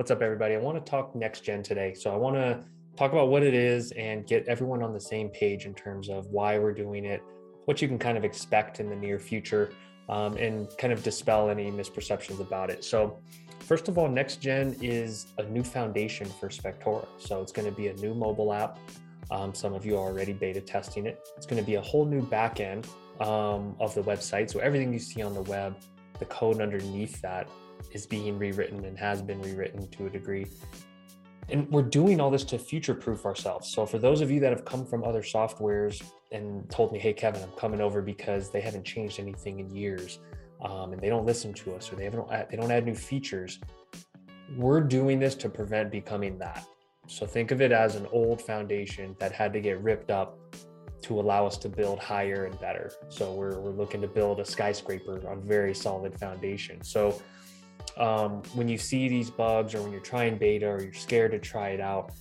What's up, everybody? I want to talk NextGen today. So I want to talk about what it is and get everyone on the same page in terms of why we're doing it, what you can kind of expect in the near future, and kind of dispel any misperceptions about it. So first of all, NextGen is a new foundation for Spectora. So it's going to be a new mobile app. Some of you are already beta testing it. It's going to be a whole new backend of the website. So everything you see on the web, the code underneath that is being rewritten and has been rewritten to a degree. And we're doing all this to future-proof ourselves. So for those of you that have come from other softwares and told me, hey, Kevin, I'm coming over because they haven't changed anything in years, and they don't listen to us, or they don't add new features, we're doing this to prevent becoming that. So think of it as an old foundation that had to get ripped up to allow us to build higher and better. So we're looking to build a skyscraper on very solid foundation. So when you see these bugs, or when you're trying beta, or you're scared to try it out,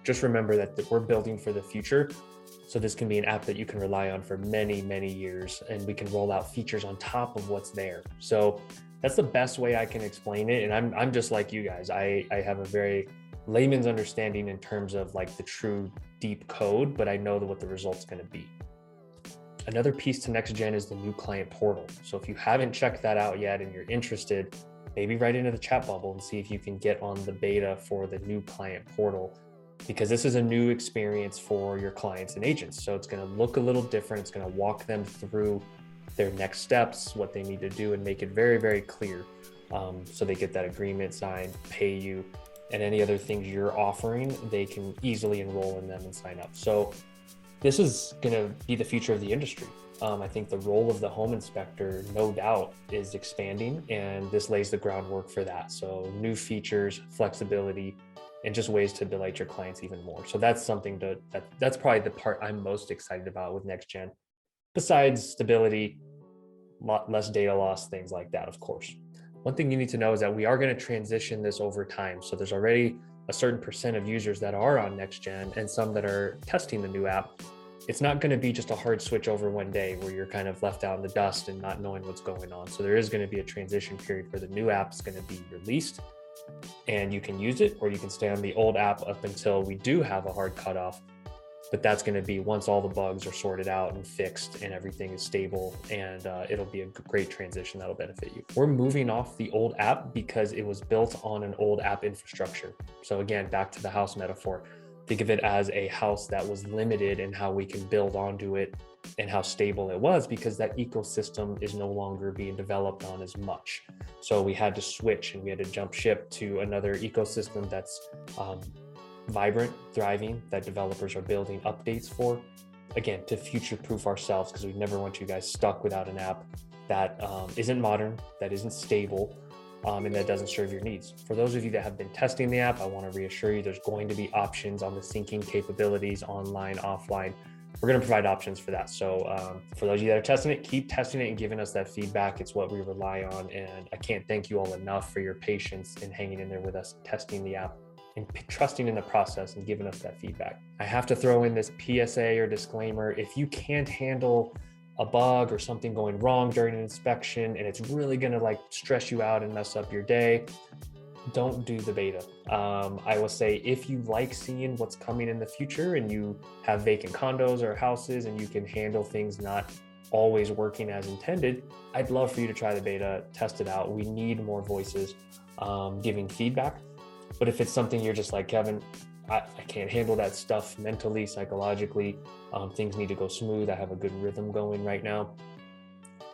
just remember that we're building for the future. So this can be an app that you can rely on for many, many years, and we can roll out features on top of what's there. So that's the best way I can explain it. And I'm just like you guys. I have a very layman's understanding in terms of like the true deep code, but I know what the result's going to be. Another piece to NextGen is the new client portal. So if you haven't checked that out yet and you're interested, maybe write into the chat bubble and see if you can get on the beta for the new client portal, because this is a new experience for your clients and agents. So it's going to look a little different. It's going to walk them through their next steps, what they need to do, and make it very, very clear. So they get that agreement signed, pay you, and any other things you're offering, they can easily enroll in them and sign up. So this is going to be the future of the industry. I think the role of the home inspector, no doubt, is expanding, and this lays the groundwork for that. So new features, flexibility, and just ways to delight your clients even more. So that's something that's probably the part I'm most excited about with NextGen, besides stability, less data loss, things like that, of course. One thing you need to know is that we are going to transition this over time. So there's already a certain percent of users that are on NextGen and some that are testing the new app. It's not going to be just a hard switch over one day where you're kind of left out in the dust and not knowing what's going on. So there is going to be a transition period where the new app is going to be released and you can use it, or you can stay on the old app up until we do have a hard cutoff. But that's going to be once all the bugs are sorted out and fixed and everything is stable, and it'll be a great transition that'll benefit you. We're moving off the old app because it was built on an old app infrastructure. So again, back to the house metaphor, think of it as a house that was limited in how we can build onto it and how stable it was, because that ecosystem is no longer being developed on as much. So we had to switch and we had to jump ship to another ecosystem that's vibrant, thriving, that developers are building updates for, again, to future-proof ourselves, because we never want you guys stuck without an app that isn't modern, that isn't stable, and that doesn't serve your needs. For those of you that have been testing the app, I want to reassure you there's going to be options on the syncing capabilities, online, offline. We're going to provide options for that. So for those of you that are testing it, keep testing it and giving us that feedback. It's what we rely on, and I can't thank you all enough for your patience in hanging in there with us, testing the app and trusting in the process and giving us that feedback. I have to throw in this PSA or disclaimer. If you can't handle a bug or something going wrong during an inspection and it's really going to like stress you out and mess up your day, don't do the beta. I will say, if you like seeing what's coming in the future and you have vacant condos or houses and you can handle things not always working as intended, I'd love for you to try the beta, test it out. We need more voices giving feedback. But if it's something you're just like, Kevin, I can't handle that stuff mentally, psychologically, things need to go smooth, I have a good rhythm going right now,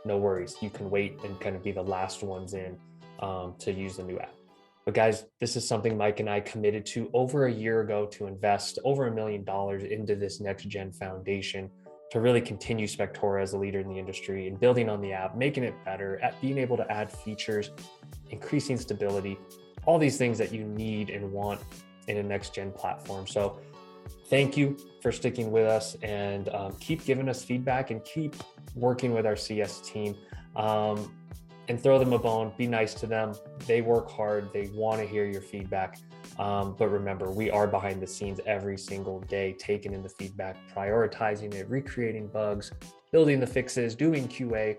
no worries. You can wait and kind of be the last ones in to use the new app. But guys, this is something Mike and I committed to over a year ago, to invest over $1 million into this NextGen foundation, to really continue Spectora as a leader in the industry and building on the app, making it better, at being able to add features, increasing stability, all these things that you need and want in a NextGen platform. So thank you for sticking with us, and keep giving us feedback and keep working with our CS team, and throw them a bone. Be nice to them. They work hard. They want to hear your feedback. But remember, we are behind the scenes every single day, taking in the feedback, prioritizing it, recreating bugs, building the fixes, doing QA.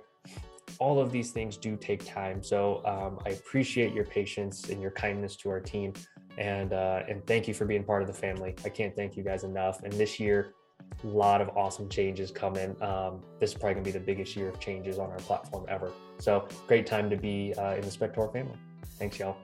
all of these things do take time. So I appreciate your patience and your kindness to our team. And thank you for being part of the family. I can't thank you guys enough. And this year, a lot of awesome changes coming. This is probably gonna be the biggest year of changes on our platform ever. So great time to be in the Spectora family. Thanks, y'all.